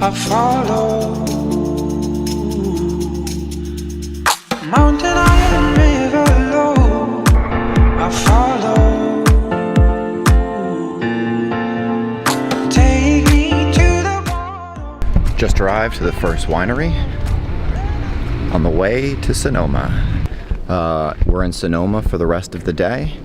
I follow. Mountain high and river low, I follow. Take me to the bottom. Just arrived to the first winery on the way to Sonoma. We're in Sonoma for the rest of the day,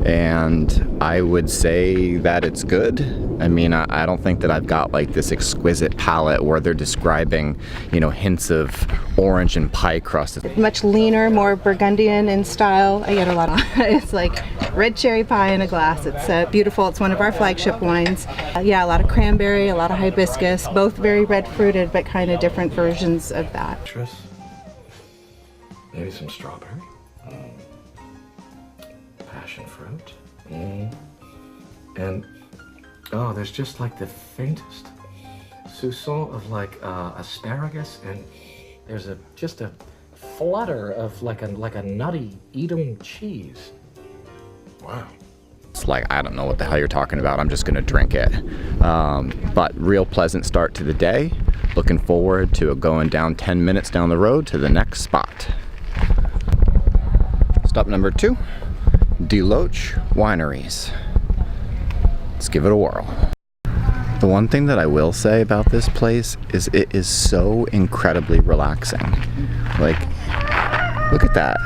and I would say that it's good. I mean, I don't think that I've got like this exquisite palate where they're describing, you know, hints of orange and pie crust. Much leaner, more Burgundian in style. I get a lot of it's like red cherry pie in a glass. It's beautiful. It's one of our flagship wines. Yeah, a lot of cranberry, a lot of hibiscus, both very red fruited, but kind of different versions of that. Maybe some strawberry, passion fruit, and oh, there's just like the faintest soupçon of like asparagus, and there's just a flutter of like a nutty Edam cheese. Wow. It's like, I don't know what the hell you're talking about. I'm just gonna drink it. But real pleasant start to the day. Looking forward to going down 10 minutes down the road to the next spot. Stop number 2, Deloach Wineries. Let's give it a whirl. The one thing that I will say about this place is it is so incredibly relaxing. Like, look at that.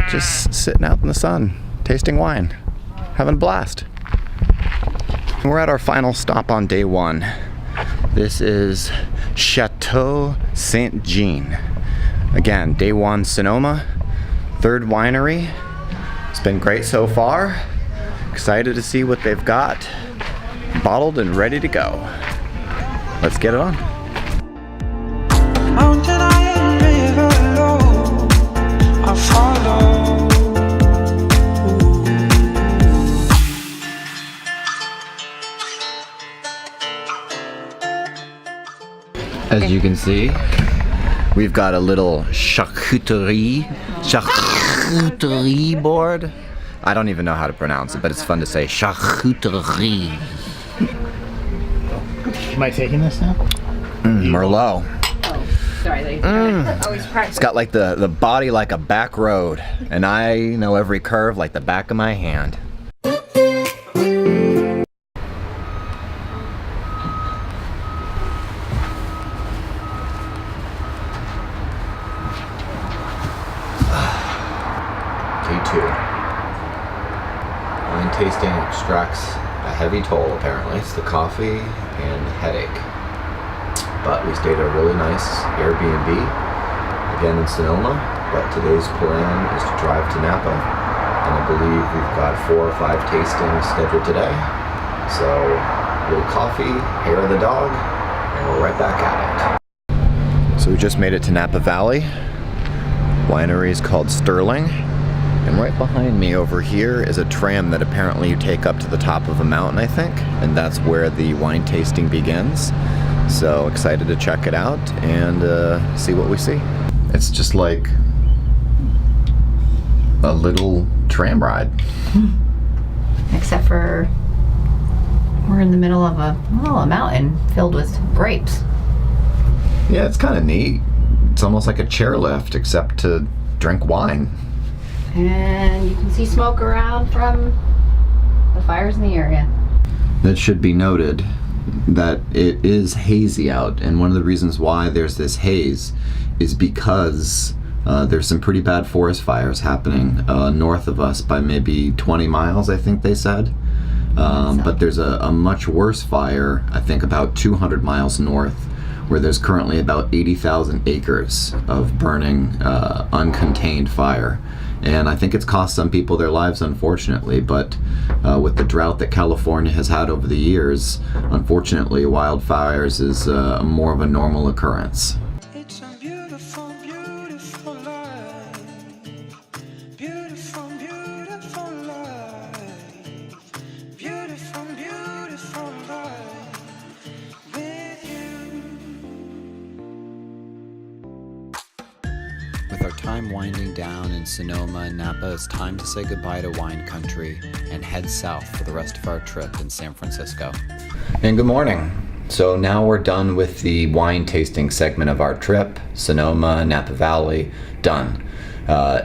Just sitting out in the sun, tasting wine, having a blast. We're at our final stop on day 1. This is Chateau Saint Jean. Again, day 1, Sonoma. 3rd winery. It's been great so far. Excited to see what they've got. Bottled and ready to go. Let's get it on. Mountain high and river low, I follow. As you can see, we've got a little charcuterie board. I don't even know how to pronounce it, but it's fun to say charcuterie. Am I taking this now? Merlot. Sorry, It's got like the body like a back road, and I know every curve like the back of my hand. Day 2. Wine tasting extracts a heavy toll, apparently. It's the coffee and headache. But we stayed at a really nice Airbnb, again in Sonoma, but today's plan is to drive to Napa, and I believe we've got 4 or 5 tastings scheduled today. So, a little coffee, hair of the dog, and we're right back at it. So we just made it to Napa Valley. Winery is called Sterling. And right behind me over here is a tram that apparently you take up to the top of a mountain, I think, and that's where the wine tasting begins. So excited to check it out and see what we see. It's just like a little tram ride. Except for we're in the middle of a mountain filled with grapes. Yeah, it's kind of neat. It's almost like a chairlift, except to drink wine. And you can see smoke around from the fires in the area. It should be noted that it is hazy out, and one of the reasons why there's this haze is because there's some pretty bad forest fires happening north of us by maybe 20 miles, I think they said. But there's a much worse fire, I think about 200 miles north, where there's currently about 80,000 acres of burning uncontained fire. And I think it's cost some people their lives, unfortunately, but with the drought that California has had over the years, unfortunately wildfires is more of a normal occurrence. It's a beautiful, beautiful life. Beautiful, beautiful life. Beautiful, beautiful life with you. With our time winding down in Sonoma and Napa, it's time to say goodbye to wine country and head south for the rest of our trip in San Francisco. And good morning. So now we're done with the wine tasting segment of our trip. Sonoma, Napa Valley, done.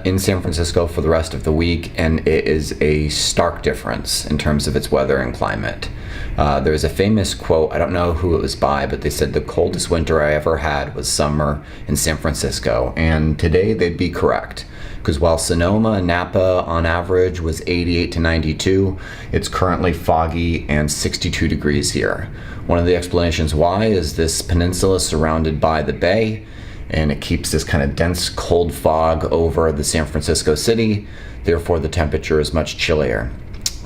In San Francisco for the rest of the week, and it is a stark difference in terms of its weather and climate. There's a famous quote, I don't know who it was by, but they said the coldest winter I ever had was summer in San Francisco, and today they'd be correct. Because while Sonoma and Napa on average was 88 to 92, it's currently foggy and 62 degrees here. One of the explanations why is this peninsula surrounded by the bay, and it keeps this kind of dense cold fog over the San Francisco city, therefore the temperature is much chillier.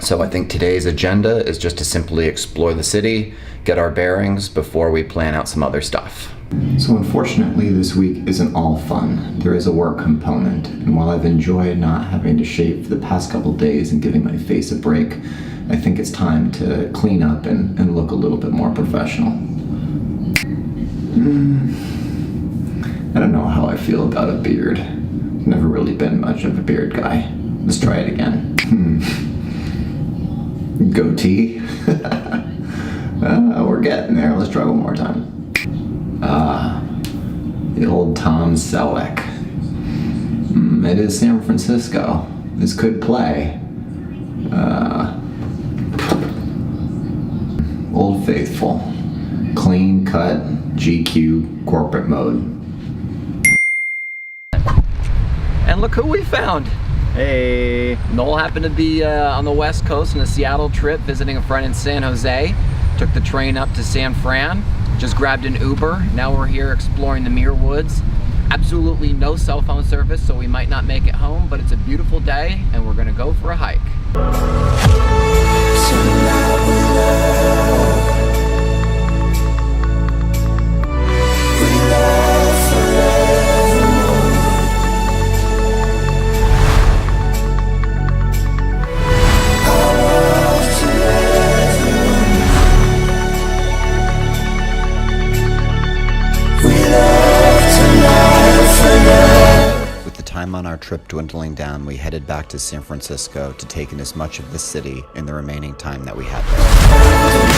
So I think today's agenda is just to simply explore the city, get our bearings before we plan out some other stuff. So unfortunately this week isn't all fun. There is a work component, and while I've enjoyed not having to shave for the past couple days and giving my face a break, I think it's time to clean up and look a little bit more professional. I don't know how I feel about a beard. Never really been much of a beard guy. Let's try it again. Goatee. We're getting there. Let's try one more time. The old Tom Selleck. It is San Francisco. This could play. Old Faithful. Clean cut GQ corporate mode. And look who we found. Hey. Noel happened to be on the West Coast on a Seattle trip visiting a friend in San Jose. Took the train up to San Fran, just grabbed an Uber. Now we're here exploring the Muir Woods. Absolutely no cell phone service, so we might not make it home, but it's a beautiful day and we're gonna go for a hike. On our trip dwindling down, we headed back to San Francisco to take in as much of the city in the remaining time that we had there.